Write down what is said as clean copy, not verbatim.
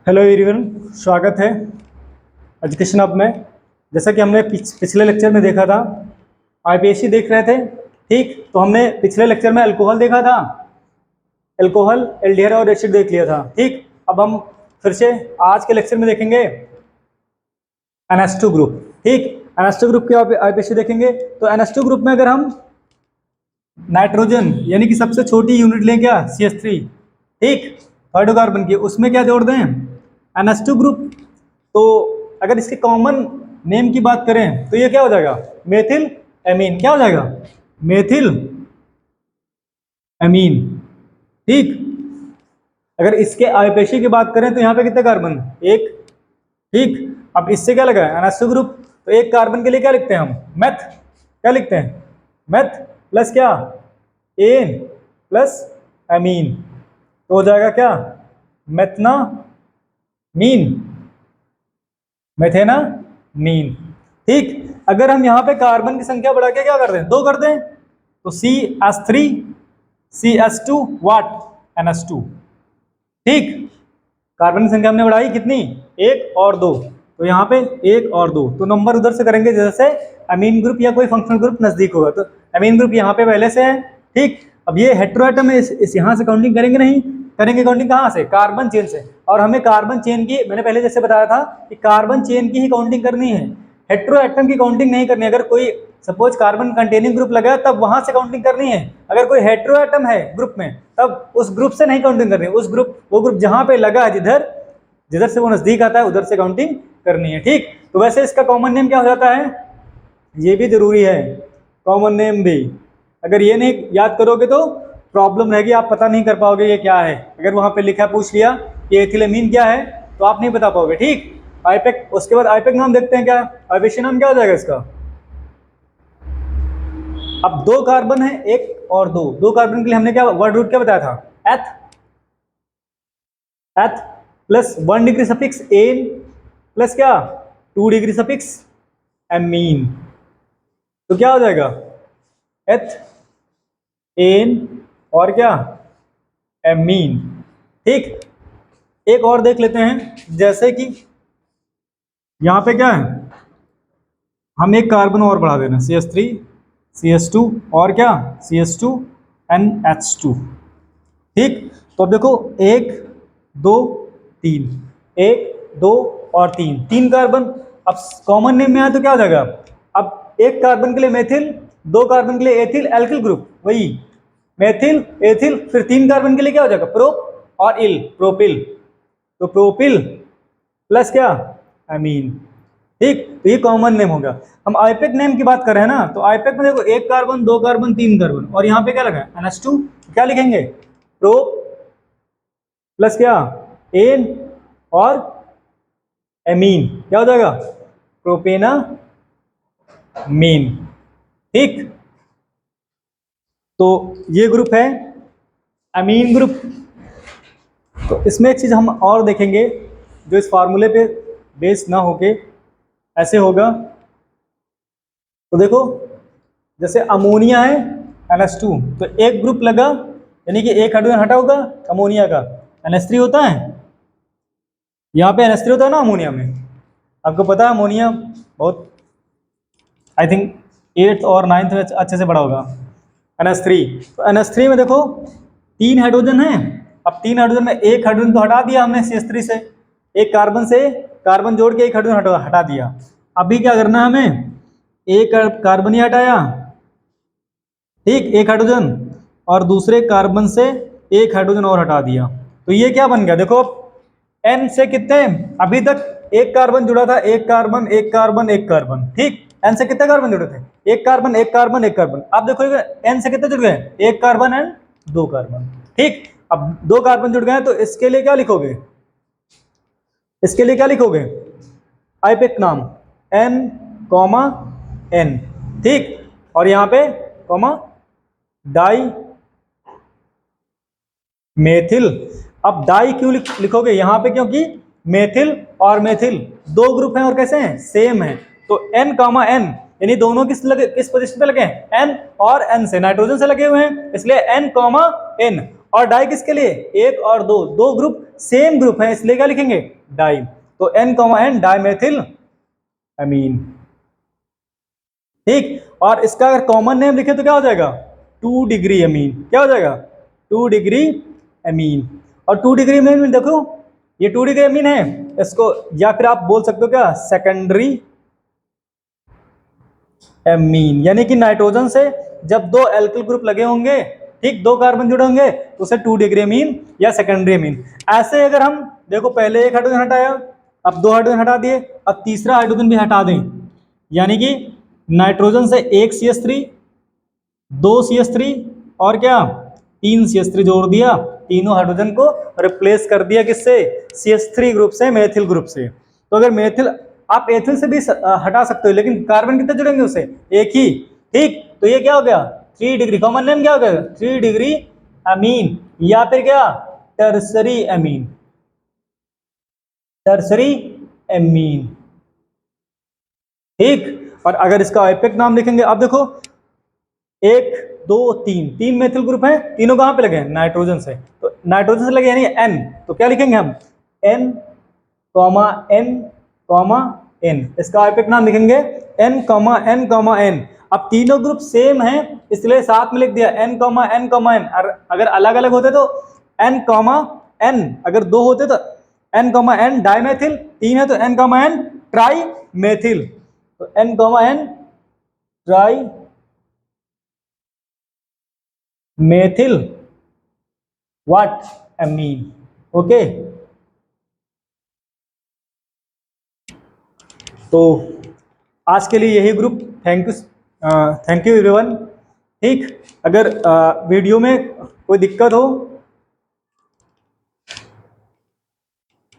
Hello everyone, स्वागत है education hub में। जैसा कि हमने पिछले लेक्चर में देखा था, आईपीएससी देख रहे थे। ठीक, तो हमने पिछले लेक्चर में अल्कोहल देखा था, अल्कोहल, एल्डिहाइड और एसिड देख लिया था। ठीक, अब हम फिर से आज के लेक्चर में देखेंगे NH2 ग्रुप। ठीक, NH2 ग्रुप के आईपीएससी देखेंगे। तो NH2 ग्रुप में अगर हम नाइट्रोजन यानी कि सबसे छोटी यूनिट लें, क्या, CH3, ठीक, हाइड्रोकार्बन की, उसमें क्या जोड़ दें, NH2 ग्रुप। तो अगर इसके कॉमन नेम की बात करें तो ये क्या हो जाएगा, मेथिल एमीन। क्या हो जाएगा, मेथिल एमीन। ठीक, अगर इसके आईपीएससी की बात करें तो यहाँ पे कितने कार्बन, एक। ठीक, अब इससे क्या लगा है, NH2 ग्रुप। तो एक कार्बन के लिए क्या लिखते हैं हम, मेथ। क्या लिखते हैं, मेथ प्लस क्या, एन प्लस एमीन, तो हो जाएगा क्या, मेथना मीन, मेथेनामीन। ठीक, अगर हम यहाँ पे कार्बन की संख्या बढ़ा के क्या कर दें, 2 कर दें, तो CH3 CH2 वाट NH2। ठीक, कार्बन की संख्या हमने बढ़ाई कितनी, 1 और 2, तो यहाँ पे 1 और 2, तो नंबर उधर से करेंगे जैसे अमीन ग्रुप या कोई फंक्शनल ग्रुप नजदीक होगा। तो अमीन ग्रुप यहाँ पे पहले से है। ठीक, अब ये हेटेरोएटम है, इस यहाँ से काउंटिंग करेंगे नहीं, करेंगे काउंटिंग कहाँ से, कार्बन चेन से। और हमें कार्बन चेन की, मैंने पहले जैसे बताया था कि कार्बन चेन की ही काउंटिंग करनी है, हेटेरोएटम की काउंटिंग नहीं करनी। अगर कोई सपोज कार्बन कंटेनिंग ग्रुप लगा तब वहां से काउंटिंग करनी है। अगर कोई हेटेरोएटम है ग्रुप में तब उस ग्रुप से नहीं काउंटिंग करनी है। उस ग्रुप, वो ग्रुप जहां पे लगा है, जिधर जिधर से वो नजदीक आता है उधर से काउंटिंग करनी है। ठीक, तो वैसे इसका कॉमन नेम क्या हो जाता है, ये भी जरूरी है, कॉमन नेम भी। अगर ये नहीं याद करोगे तो प्रॉब्लम रहेगी, आप पता नहीं कर पाओगे ये क्या है। अगर वहां पे लिखा, पूछ लिया कि एथिलेमीन क्या है, तो आप नहीं बता पाओगे। ठीक, आईपेक, उसके बाद आईपेक नाम देखते हैं, क्या आईपीएससी नाम क्या हो जाएगा इसका। अब 2 कार्बन है, 1 और 2, 2 कार्बन के लिए हमने क्या वर्ड रूट क्या बताया था, eth, eth plus 1 degree suffix एन प्लस क्या 2 डिग्री सफिक्स एमीन, तो क्या हो जाएगा, एथ एन और क्या एमीन। ठीक, एक और देख लेते हैं, जैसे कि यहां पे क्या है, हम एक कार्बन और बढ़ा देना, CH3 CH2 और क्या CH2 NH2। ठीक, तो अब देखो 1 2 3, 1 2 और 3, 3 कार्बन। अब कॉमन नेम में आया तो क्या हो जाएगा, अब एक कार्बन के लिए मेथिल, 2 कार्बन के लिए एथिल एल्किल ग्रुप, वही मेथिल एथिल, फिर 3 कार्बन के लिए क्या हो जाएगा, प्रोप और इल, प्रोपिल, तो प्रोपिल प्लस क्या अमीन। ठीक, तो ये कॉमन नेम होगा। हम आईपेक नेम की बात कर रहे हैं ना, तो आईपेक में देखो 1 कार्बन 2 कार्बन 3 कार्बन, और यहाँ पे क्या लगा है NH2, क्या लिखेंगे, प्रोप प्लस क्या एन और एमीन, क्या हो जाएगा, प्रोपेना मीन। ठीक, तो ये ग्रुप है अमीन ग्रुप। तो इसमें एक चीज हम और देखेंगे जो इस फार्मूले पे बेस ना होके ऐसे होगा। तो देखो, जैसे अमोनिया है NH2, तो एक ग्रुप लगा यानी कि एक हाइड्रोजन हटा होगा अमोनिया का, NH3 होता है, यहाँ पे NH3 होता है ना अमोनिया में। आपको पता है अमोनिया बहुत, आई थिंक 8th और 9th में अच्छे से पढ़ा होगा, NH3। तो NH3 में देखो 3 हाइड्रोजन है। अब 3 हाइड्रोजन में एक हाइड्रोजन तो हटा दिया हमने CH3 से, एक कार्बन से कार्बन जोड़ के एक हाइड्रोजन हटा दिया। अभी क्या करना है हमें, एक कार्बन ही हटाया, ठीक, एक हाइड्रोजन, और दूसरे कार्बन से एक हाइड्रोजन और हटा दिया, तो ये क्या बन गया, देखो N से कितने, अभी तक एक कार्बन जुड़ा था, एक कार्बन एक कार्बन एक कार्बन। ठीक, N से कितने कार्बन जुड़े थे, एक कार्बन एक कार्बन एक कार्बन। अब देखो N से कितने जुड़ गए, एक कार्बन एंड 2 कार्बन। ठीक, अब 2 कार्बन जुड़ गए तो इसके लिए क्या लिखोगे, इसके लिए क्या लिखोगे, आईपेक नाम N, N। ठीक, और यहाँ पे कॉमा डाई मेथिल। अब डाई क्यों लिखोगे यहाँ पे, क्योंकि मेथिल और मेथिल 2 ग्रुप हैं और कैसे हैं, सेम है। तो N, N यानी दोनों किस पोजीशन पे लगे हैं, N और N से, नाइट्रोजन से लगे हुए हैं, इसलिए N, N। और डाई किसके लिए, 1 और 2, 2 ग्रुप सेम ग्रुप है, इसलिए क्या लिखेंगे, डाई। तो N, डाइमेथिल अमीन। ठीक, और इसका अगर कॉमन नेम लिखे तो क्या हो जाएगा, 2 डिग्री अमीन। क्या हो जाएगा, 2 डिग्री अमीन। और 2 डिग्री अमीन देखो, ये 2 डिग्री अमीन है, इसको या फिर आप बोल सकते हो क्या, सेकेंडरी एमीन। यानी कि नाइट्रोजन से जब 2 एल्किल ग्रुप लगे होंगे, ठीक, 2 कार्बन जुड़े होंगे, तो उसे 2 डिग्री अमीन या सेकेंडरी अमीन। ऐसे अगर हम देखो, पहले एक हाइड्रोजन हटाया, अब 2 हाइड्रोजन हटा दिए, अब तीसरा हाइड्रोजन भी हटा दें, यानी कि नाइट्रोजन से 1 CH3, 2 CH3 और क्या, 3 CH3 जोड़ दिया, तीनों हाइड्रोजन को रिप्लेस कर दिया किससे, CH3 ग्रुप से, मेथिल ग्रुप से। तो अगर मेथिल, आप एथिल से भी हटा सकते हो, लेकिन कार्बन कितने जुड़ेंगे उससे, एक ही। ठीक, तो ये क्या हो गया, 3 डिग्री, कॉमन नेम क्या हो गया, 3 डिग्री अमीन, या फिर क्या, टर्सरी अमीन, टर्सरी अमीन। ठीक, और अगर इसका आइपेक नाम लिखेंगे, अब देखो 1 2 3, 3 मेथिल ग्रुप है, तीनों कहां पे लगे हैं, नाइट्रोजन से। तो नाइट्रोजन से लगे यानी N, तो क्या लिखेंगे हम, N, N, N। इसका आइपेक नाम लिखेंगे N, N। अब तीनों ग्रुप सेम हैं, इसलिए साथ में लिख दिया N, N। अगर अलग अलग होते तो N, N, अगर 2 होते तो N, N डाइमेथिल, 3 है तो N, N ट्राई मेथिल। तो N, N trimethyl what, amine. Okay, तो आज के लिए यही ग्रुप। Thank you everyone. ठीक, अगर वीडियो में कोई दिक्कत हो